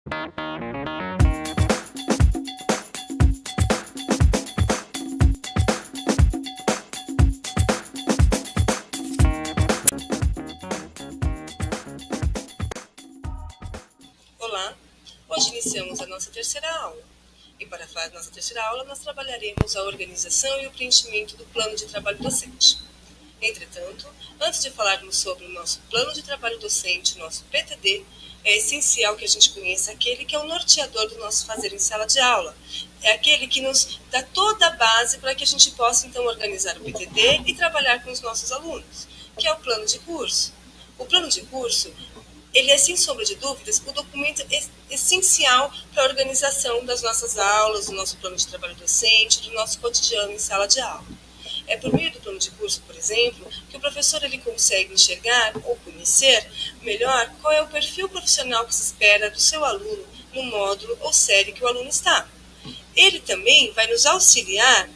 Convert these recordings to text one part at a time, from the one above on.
Olá, hoje iniciamos a nossa terceira aula. E para falar da nossa terceira aula, nós trabalharemos a organização e o preenchimento do plano de trabalho docente. Entretanto, antes de falarmos sobre o nosso plano de trabalho docente, o nosso PTD, é essencial que a gente conheça aquele que é o norteador do nosso fazer em sala de aula. É aquele que nos dá toda a base para que a gente possa, então, organizar o PTD e trabalhar com os nossos alunos, que é o plano de curso. O plano de curso, ele é, sem sombra de dúvidas, o documento essencial para a organização das nossas aulas, do nosso plano de trabalho docente, do nosso cotidiano em sala de aula. É por meio do plano de curso, por exemplo, que o professor ele consegue enxergar ou conhecer melhor qual é o perfil profissional que se espera do seu aluno no módulo ou série que o aluno está. Ele também vai nos auxiliar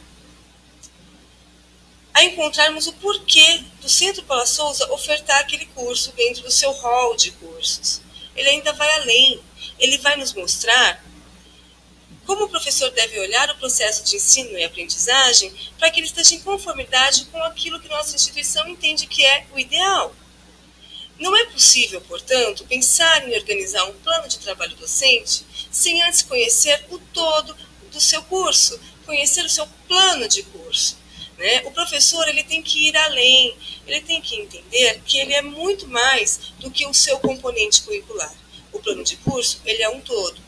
a encontrarmos o porquê do Centro Paula Souza ofertar aquele curso dentro do seu hall de cursos. Ele ainda vai além, ele vai nos mostrar como o professor deve olhar o processo de ensino e aprendizagem para que ele esteja em conformidade com aquilo que nossa instituição entende que é o ideal. Não é possível, portanto, pensar em organizar um plano de trabalho docente sem antes conhecer o todo do seu curso, conhecer o seu plano de curso. O professor ele tem que ir além, ele tem que entender que ele é muito mais do que o seu componente curricular. O plano de curso ele é um todo.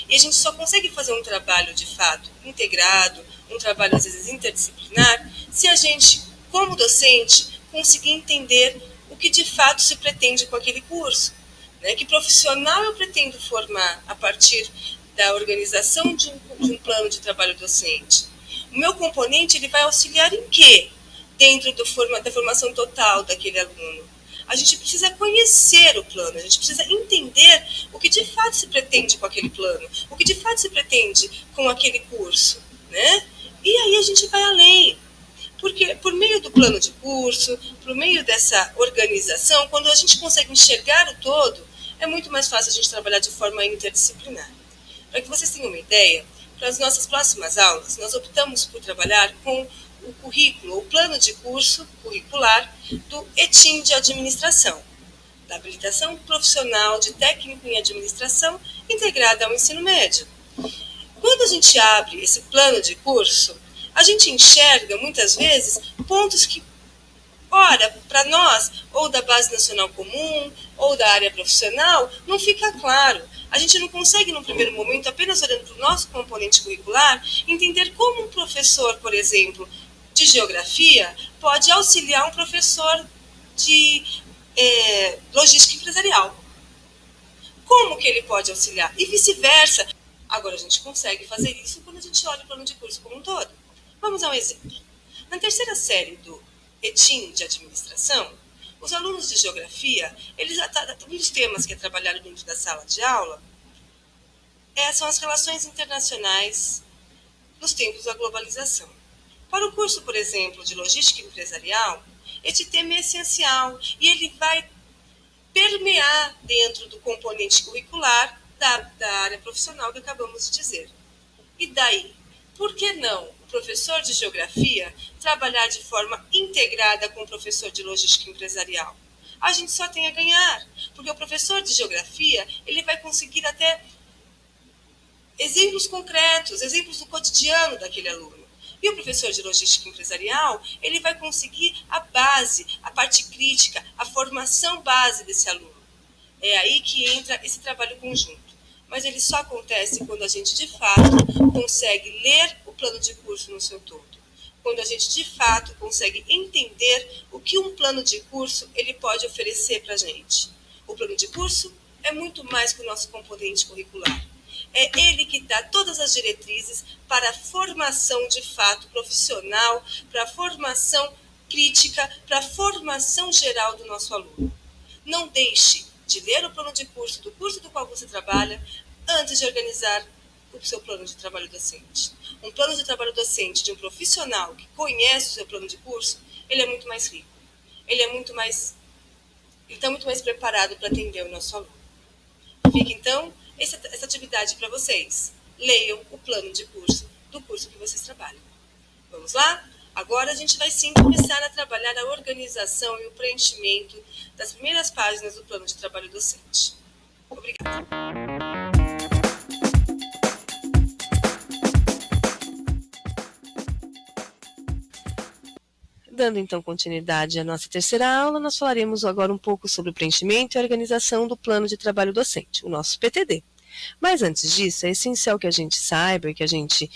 E a gente só consegue fazer um trabalho, de fato, integrado, um trabalho, às vezes, interdisciplinar, se a gente, como docente, conseguir entender o que, de fato, se pretende com aquele curso. Que profissional eu pretendo formar a partir da organização de um plano de trabalho docente? O meu componente ele vai auxiliar em quê? Dentro da formação total daquele aluno. A gente precisa conhecer o plano, a gente precisa entender o que de fato se pretende com aquele plano, o que de fato se pretende com aquele curso, E aí a gente vai além, porque por meio do plano de curso, por meio dessa organização, quando a gente consegue enxergar o todo, é muito mais fácil a gente trabalhar de forma interdisciplinar. Para que vocês tenham uma ideia, para as nossas próximas aulas, nós optamos por trabalhar com o currículo, o plano de curso curricular do ETIM de Administração, da Habilitação Profissional de Técnico em Administração integrada ao ensino médio. Quando a gente abre esse plano de curso, a gente enxerga, muitas vezes, pontos que, ora, para nós, ou da Base Nacional Comum, ou da área profissional, não fica claro. A gente não consegue, no primeiro momento, apenas olhando para o nosso componente curricular, entender como um professor, por exemplo, de geografia, pode auxiliar um professor de logística empresarial. Como que ele pode auxiliar? E vice-versa. Agora, a gente consegue fazer isso quando a gente olha o plano de curso como um todo. Vamos a um exemplo. Na terceira série do ETIM de Administração, os alunos de geografia, um dos temas que é trabalhado dentro da sala de aula são as relações internacionais nos tempos da globalização. Para o curso, por exemplo, de logística empresarial, este tema é essencial e ele vai permear dentro do componente curricular da área profissional que acabamos de dizer. E daí, por que não o professor de geografia trabalhar de forma integrada com o professor de logística empresarial? A gente só tem a ganhar, porque o professor de geografia ele vai conseguir até exemplos concretos, exemplos do cotidiano daquele aluno. E o professor de logística empresarial, ele vai conseguir a base, a parte crítica, a formação base desse aluno. É aí que entra esse trabalho conjunto. Mas ele só acontece quando a gente, de fato, consegue ler o plano de curso no seu todo. Quando a gente, de fato, consegue entender o que um plano de curso ele pode oferecer para a gente. O plano de curso é muito mais que o nosso componente curricular. É ele que dá todas as diretrizes para a formação de fato profissional, para a formação crítica, para a formação geral do nosso aluno. Não deixe de ler o plano de curso do curso do qual você trabalha antes de organizar o seu plano de trabalho docente. Um plano de trabalho docente de um profissional que conhece o seu plano de curso, ele é muito mais rico. Ele está muito mais preparado para atender o nosso aluno. Fica, então, essa atividade para vocês. Leiam o plano de curso do curso que vocês trabalham. Vamos lá? Agora a gente vai sim começar a trabalhar a organização e o preenchimento das primeiras páginas do plano de trabalho docente. Obrigada. Dando então continuidade à nossa terceira aula, nós falaremos agora um pouco sobre o preenchimento e organização do plano de trabalho docente, o nosso PTD. Mas antes disso, é essencial que a gente saiba e que a gente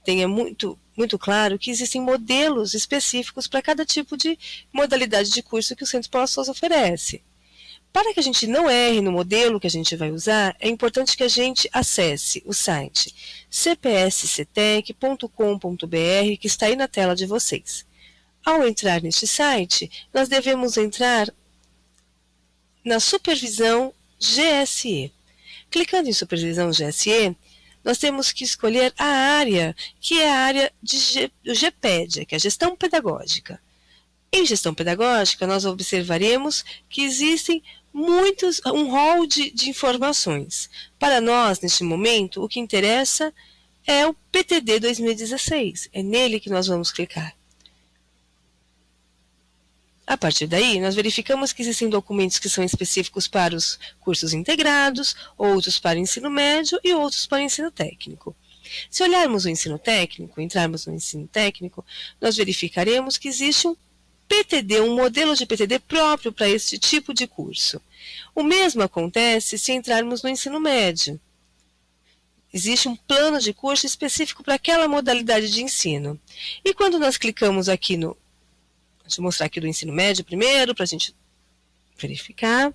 tenha muito claro que existem modelos específicos para cada tipo de modalidade de curso que o Centro Paula Souza oferece. Para que a gente não erre no modelo que a gente vai usar, é importante que a gente acesse o site cpsctec.com.br, que está aí na tela de vocês. Ao entrar neste site, nós devemos entrar na supervisão GSE. Clicando em supervisão GSE, nós temos que escolher a área, que é a área do GPED, que é a gestão pedagógica. Em gestão pedagógica, nós observaremos que existem um rol de informações. Para nós, neste momento, o que interessa é o PTD 2016. É nele que nós vamos clicar. A partir daí, nós verificamos que existem documentos que são específicos para os cursos integrados, outros para o ensino médio e outros para o ensino técnico. Se olharmos o ensino técnico, entrarmos no ensino técnico, nós verificaremos que existe um PTD, um modelo de PTD próprio para este tipo de curso. O mesmo acontece se entrarmos no ensino médio. Existe um plano de curso específico para aquela modalidade de ensino. E quando nós clicamos aqui no... Deixa eu mostrar aqui do ensino médio primeiro, para a gente verificar.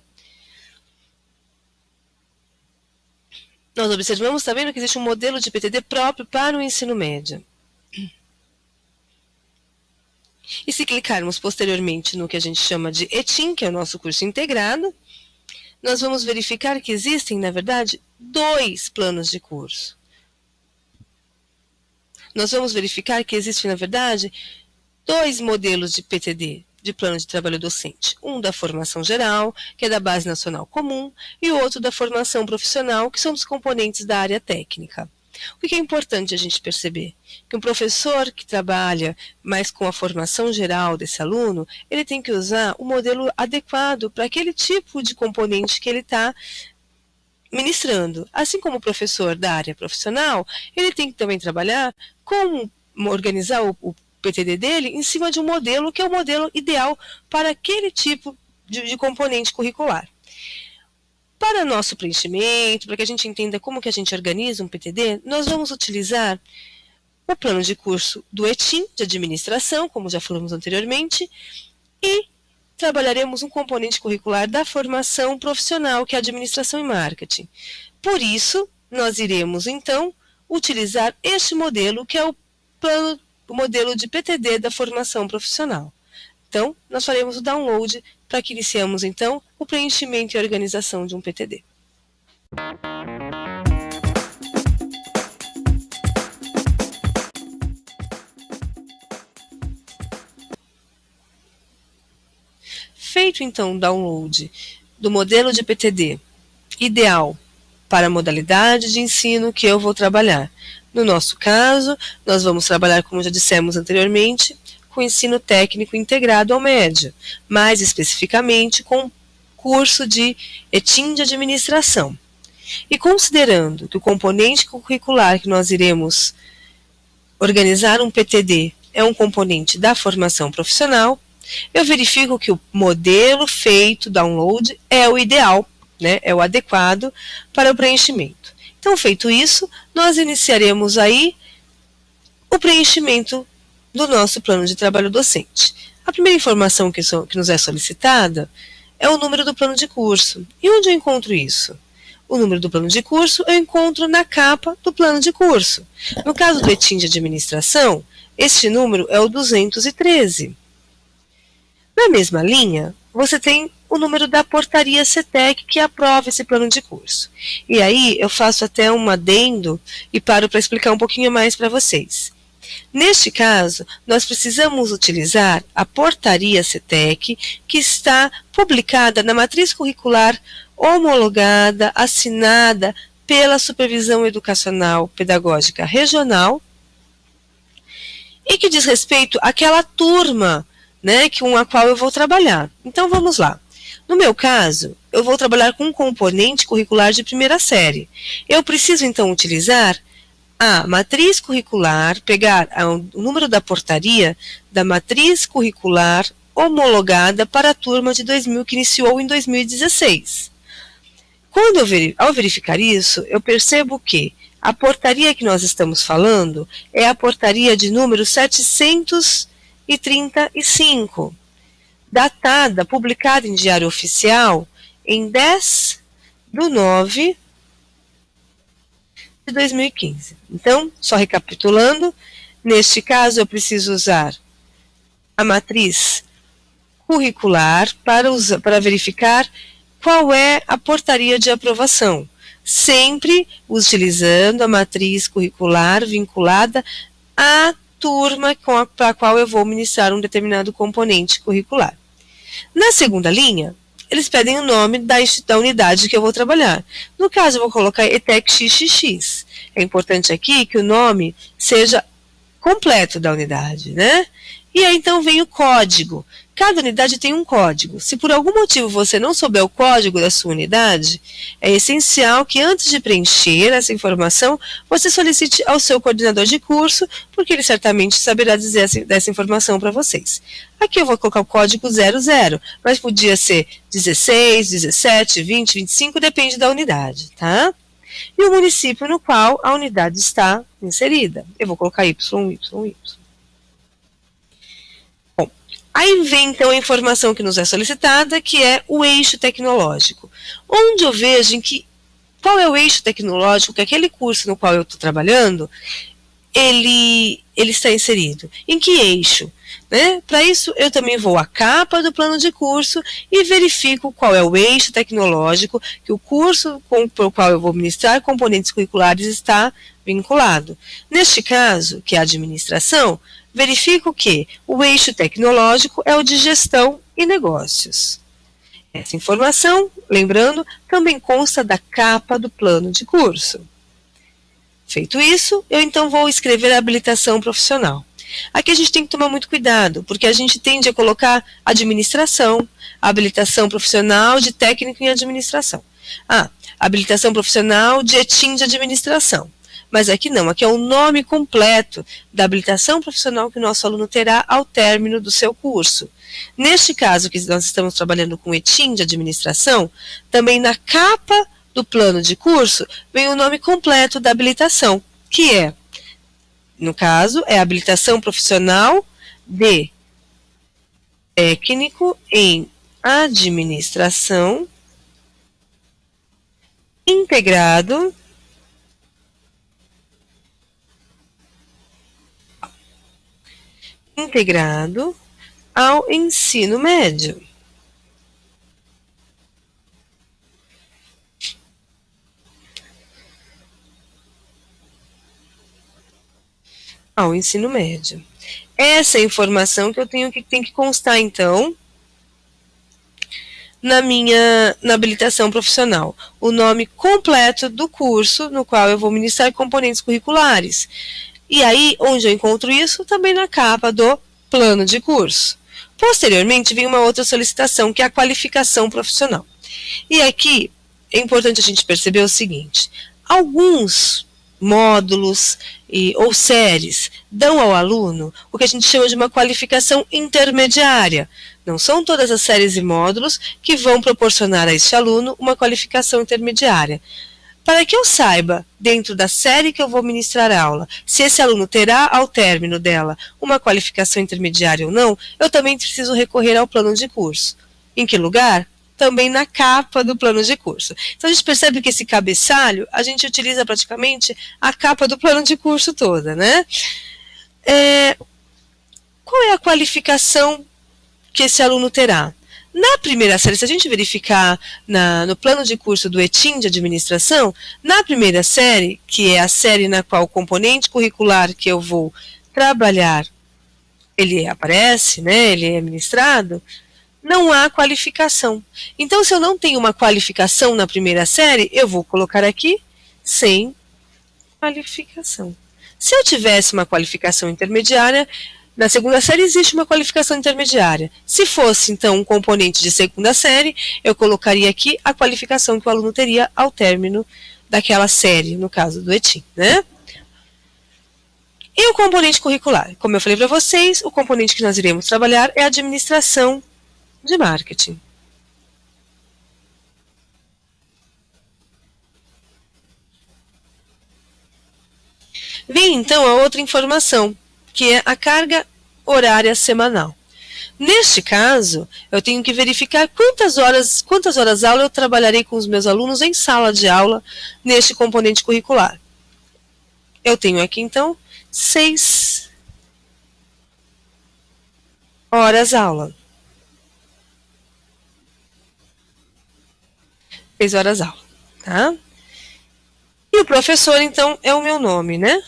Nós observamos também que existe um modelo de PTD próprio para o ensino médio. E se clicarmos posteriormente no que a gente chama de ETIM, que é o nosso curso integrado, nós vamos verificar que existem, na verdade, 2 planos de curso. Nós vamos verificar que existem, na verdade, 2 modelos de PTD, de plano de trabalho docente. Um da formação geral, que é da Base Nacional Comum, e o outro da formação profissional, que são dos componentes da área técnica. O que é importante a gente perceber? Que um professor que trabalha mais com a formação geral desse aluno, ele tem que usar o modelo adequado para aquele tipo de componente que ele está ministrando. Assim como o professor da área profissional, ele tem que também trabalhar com organizar o PTD dele em cima de um modelo que é o modelo ideal para aquele tipo de componente curricular. Para nosso preenchimento, para que a gente entenda como que a gente organiza um PTD, nós vamos utilizar o plano de curso do ETIM, de administração, como já falamos anteriormente, e trabalharemos um componente curricular da formação profissional, que é a administração e marketing. Por isso, nós iremos, então, utilizar este modelo, que é o modelo de PTD da formação profissional. Então, nós faremos o download para que iniciemos, então, o preenchimento e organização de um PTD. Feito, então, o download do modelo de PTD ideal para a modalidade de ensino que eu vou trabalhar. No nosso caso, nós vamos trabalhar, como já dissemos anteriormente, com ensino técnico integrado ao médio, mais especificamente com curso de ETIM de administração. E considerando que o componente curricular que nós iremos organizar um PTD é um componente da formação profissional, eu verifico que o modelo feito, download, é o ideal, né, é o adequado para o preenchimento. Então, feito isso, nós iniciaremos aí o preenchimento do nosso plano de trabalho docente. A primeira informação que nos é solicitada é o número do plano de curso. E onde eu encontro isso? O número do plano de curso eu encontro na capa do plano de curso. No caso do ETIM de administração, este número é o 213. Na mesma linha, você tem o número da portaria CETEC que aprova esse plano de curso. E aí eu faço até um adendo e paro para explicar um pouquinho mais para vocês. Neste caso, nós precisamos utilizar a portaria CETEC, que está publicada na matriz curricular homologada, assinada pela supervisão educacional pedagógica regional e que diz respeito àquela turma, né, com a qual eu vou trabalhar. Então vamos lá. No meu caso, eu vou trabalhar com um componente curricular de primeira série. Eu preciso então utilizar a matriz curricular, pegar o número da portaria da matriz curricular homologada para a turma de 2000 que iniciou em 2016. Ao verificar isso, eu percebo que a portaria que nós estamos falando é a portaria de número 735, datada, publicada em Diário Oficial em 10/9 de 2015. Então, só recapitulando, neste caso eu preciso usar a matriz curricular para verificar qual é a portaria de aprovação, sempre utilizando a matriz curricular vinculada à turma para a qual eu vou ministrar um determinado componente curricular. Na segunda linha, eles pedem o nome da unidade que eu vou trabalhar. No caso, eu vou colocar ETEC XXX. É importante aqui que o nome seja completo da unidade, né? E aí então vem o código. Cada unidade tem um código. Se por algum motivo você não souber o código da sua unidade, é essencial que antes de preencher essa informação, você solicite ao seu coordenador de curso, porque ele certamente saberá dizer dessa informação para vocês. Aqui eu vou colocar o código 00, mas podia ser 16, 17, 20, 25, depende da unidade, tá? E o município no qual a unidade está inserida. Eu vou colocar Y. Aí vem então a informação que nos é solicitada, que é o eixo tecnológico. Onde eu vejo qual é o eixo tecnológico que aquele curso no qual eu estou trabalhando, ele está inserido. Em que eixo? Né? Para isso, eu também vou à capa do plano de curso e verifico qual é o eixo tecnológico que o curso para o qual eu vou ministrar componentes curriculares está vinculado. Neste caso, que é a administração, verifico que o eixo tecnológico é o de gestão e negócios. Essa informação, lembrando, também consta da capa do plano de curso. Feito isso, eu então vou escrever a habilitação profissional. Aqui a gente tem que tomar muito cuidado, porque a gente tende a colocar administração, habilitação profissional de técnico em administração. Habilitação profissional de ETIM de administração. Mas aqui não, aqui é o nome completo da habilitação profissional que o nosso aluno terá ao término do seu curso. Neste caso, que nós estamos trabalhando com ETIM de administração, também na capa do plano de curso vem o nome completo da habilitação, que é, no caso, é habilitação profissional de técnico em administração integrado ao ensino médio. Ao ensino médio. Essa é a informação que eu tem que constar, então, na habilitação profissional. O nome completo do curso no qual eu vou ministrar componentes curriculares. E aí, onde eu encontro isso? Também na capa do plano de curso. Posteriormente, vem uma outra solicitação, que é a qualificação profissional. E aqui, é importante a gente perceber o seguinte: alguns módulos ou séries dão ao aluno o que a gente chama de uma qualificação intermediária. Não são todas as séries e módulos que vão proporcionar a este aluno uma qualificação intermediária. Para que eu saiba, dentro da série que eu vou ministrar a aula, se esse aluno terá, ao término dela, uma qualificação intermediária ou não, eu também preciso recorrer ao plano de curso. Em que lugar? Também na capa do plano de curso. Então, a gente percebe que esse cabeçalho, a gente utiliza praticamente a capa do plano de curso toda, né? Qual é a qualificação que esse aluno terá? Na primeira série, se a gente verificar no plano de curso do ETIM de administração, na primeira série, que é a série na qual o componente curricular que eu vou trabalhar, ele aparece, né, ele é ministrado, não há qualificação. Então, se eu não tenho uma qualificação na primeira série, eu vou colocar aqui sem qualificação. Se eu tivesse uma qualificação intermediária, na segunda série existe uma qualificação intermediária. Se fosse, então, um componente de segunda série, eu colocaria aqui a qualificação que o aluno teria ao término daquela série, no caso do ETIM, né? E o componente curricular? Como eu falei para vocês, o componente que nós iremos trabalhar é a administração de marketing. Vem, então, a outra informação, que é a carga horária semanal. Neste caso, eu tenho que verificar quantas horas aula eu trabalharei com os meus alunos em sala de aula neste componente curricular. Eu tenho aqui, então, 6 horas aula. 6 horas aula, tá? E o professor, então, é o meu nome, né?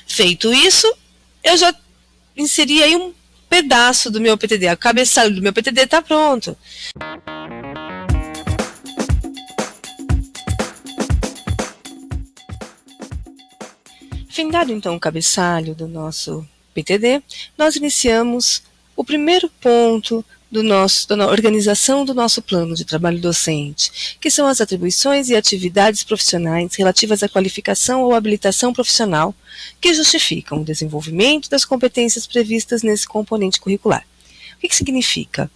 Feito isso, eu já inseri aí um pedaço do meu PTD. A cabeçalho do meu PTD está pronto. Findado então o cabeçalho do nosso PTD, nós iniciamos o primeiro ponto da organização do nosso plano de trabalho docente, que são as atribuições e atividades profissionais relativas à qualificação ou habilitação profissional que justificam o desenvolvimento das competências previstas nesse componente curricular. O que significa?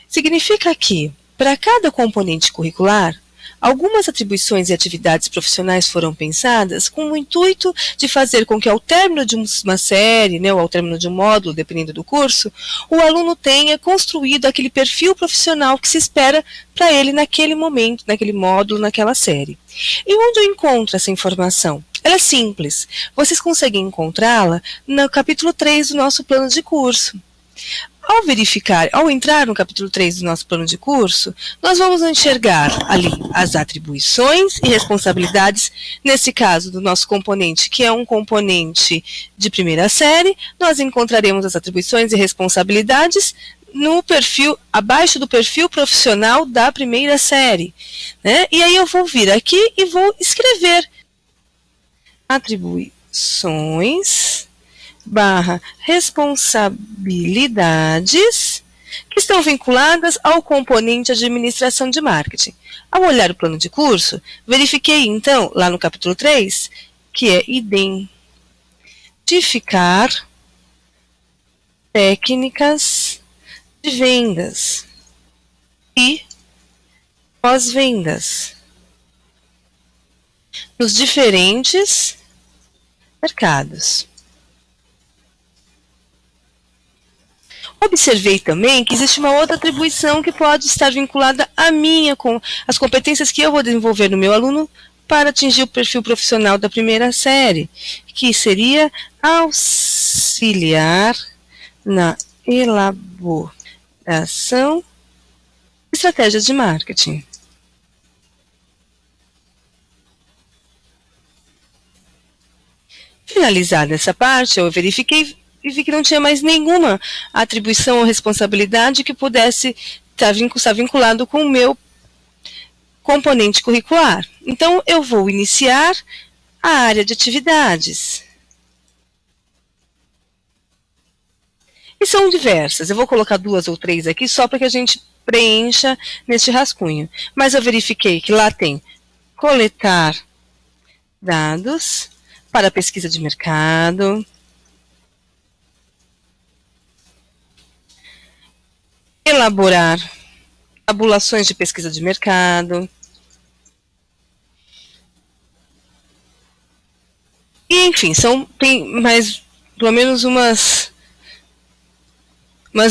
Significa que, para cada componente curricular, algumas atribuições e atividades profissionais foram pensadas com o intuito de fazer com que, ao término de uma série, né, ou ao término de um módulo, dependendo do curso, o aluno tenha construído aquele perfil profissional que se espera para ele naquele momento, naquele módulo, naquela série. E onde eu encontro essa informação? Ela é simples. Vocês conseguem encontrá-la no capítulo 3 do nosso plano de curso. Ao entrar no capítulo 3 do nosso plano de curso, nós vamos enxergar ali as atribuições e responsabilidades, nesse caso do nosso componente, que é um componente de primeira série, nós encontraremos as atribuições e responsabilidades no perfil, abaixo do perfil profissional da primeira série, né? E aí eu vou vir aqui e vou escrever atribuições / responsabilidades que estão vinculadas ao componente administração de marketing. Ao olhar o plano de curso, verifiquei então, lá no capítulo 3, que é identificar técnicas de vendas e pós-vendas nos diferentes mercados. Observei também que existe uma outra atribuição que pode estar vinculada com as competências que eu vou desenvolver no meu aluno para atingir o perfil profissional da primeira série, que seria auxiliar na elaboração de estratégias de marketing. Finalizada essa parte, eu verifiquei e vi que não tinha mais nenhuma atribuição ou responsabilidade que pudesse estar vinculado com o meu componente curricular. Então, eu vou iniciar a área de atividades. E são diversas. Eu vou colocar 2 ou 3 aqui só para que a gente preencha neste rascunho. Mas eu verifiquei que lá tem coletar dados para pesquisa de mercado, elaborar tabulações de pesquisa de mercado. E, enfim, tem mais, pelo menos umas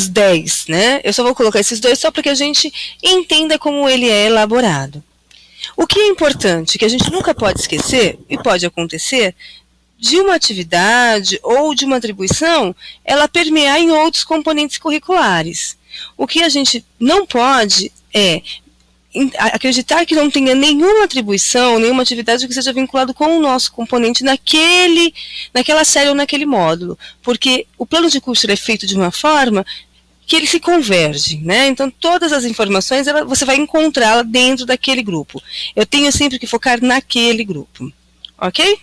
10, né? Eu só vou colocar esses 2 só para que a gente entenda como ele é elaborado. O que é importante, que a gente nunca pode esquecer, e pode acontecer, de uma atividade ou de uma atribuição, ela permear em outros componentes curriculares. O que a gente não pode é acreditar que não tenha nenhuma atribuição, nenhuma atividade que seja vinculado com o nosso componente naquela série ou naquele módulo, porque o plano de curso é feito de uma forma que ele se converge, né? Então todas as informações você vai encontrá-la dentro daquele grupo. Eu tenho sempre que focar naquele grupo, ok?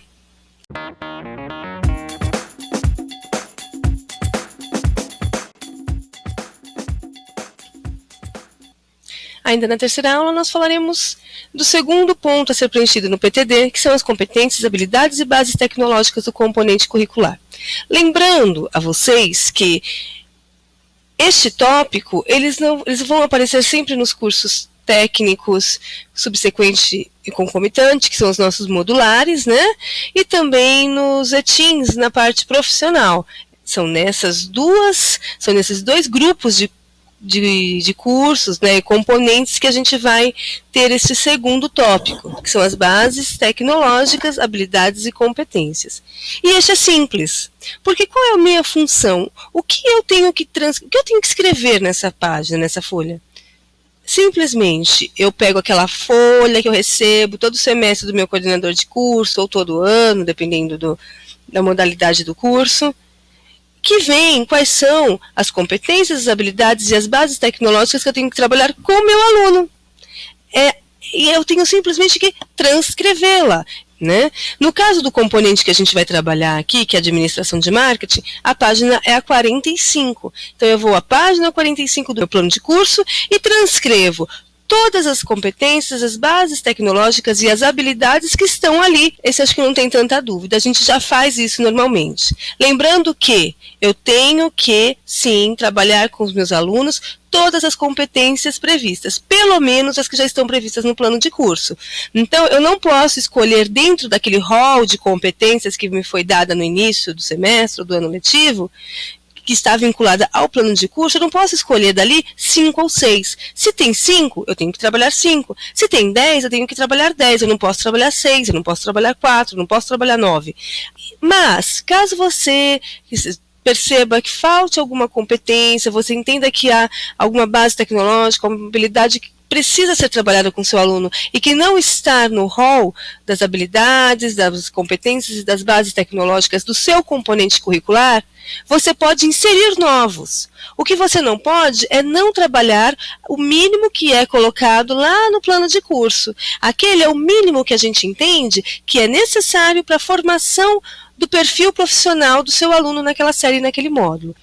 Ainda na terceira aula, nós falaremos do segundo ponto a ser preenchido no PTD, que são as competências, habilidades e bases tecnológicas do componente curricular. Lembrando a vocês que este tópico, eles vão aparecer sempre nos cursos técnicos, subsequente e concomitante, que são os nossos modulares, né? E também nos ETINs, na parte profissional. São nesses dois grupos de cursos, né, e componentes que a gente vai ter esse segundo tópico, que são as bases tecnológicas, habilidades e competências. E este é simples, porque qual é a minha função? O que eu tenho que escrever nessa página, nessa folha? Simplesmente, eu pego aquela folha que eu recebo todo semestre do meu coordenador de curso, ou todo ano, dependendo da modalidade do curso, que vem quais são as competências, as habilidades e as bases tecnológicas que eu tenho que trabalhar com o meu aluno. E eu tenho simplesmente que transcrevê-la, né? No caso do componente que a gente vai trabalhar aqui, que é a administração de marketing, a página é a 45. Então eu vou à página 45 do meu plano de curso e transcrevo todas as competências, as bases tecnológicas e as habilidades que estão ali. Esse acho que não tem tanta dúvida, a gente já faz isso normalmente. Lembrando que eu tenho que, sim, trabalhar com os meus alunos todas as competências previstas, pelo menos as que já estão previstas no plano de curso. Então, eu não posso escolher dentro daquele rol de competências que me foi dada no início do semestre ou do ano letivo, que está vinculada ao plano de curso, eu não posso escolher dali 5 ou 6. Se tem 5, eu tenho que trabalhar 5. Se tem 10, eu tenho que trabalhar 10. Eu não posso trabalhar 6, eu não posso trabalhar 4, eu não posso trabalhar 9. Mas, caso você perceba que falte alguma competência, você entenda que há alguma base tecnológica, alguma habilidade que precisa ser trabalhada com seu aluno e que não está no rol das habilidades, das competências e das bases tecnológicas do seu componente curricular, você pode inserir novos. O que você não pode é não trabalhar o mínimo que é colocado lá no plano de curso. Aquele é o mínimo que a gente entende que é necessário para a formação do perfil profissional do seu aluno naquela série, naquele módulo.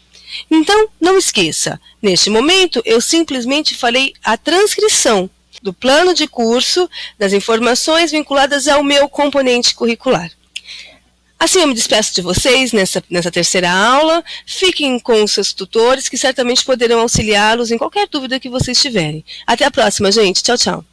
Então, não esqueça, neste momento eu simplesmente falei a transcrição do plano de curso, das informações vinculadas ao meu componente curricular. Assim eu me despeço de vocês nessa terceira aula. Fiquem com os seus tutores que certamente poderão auxiliá-los em qualquer dúvida que vocês tiverem. Até a próxima, gente. Tchau, tchau.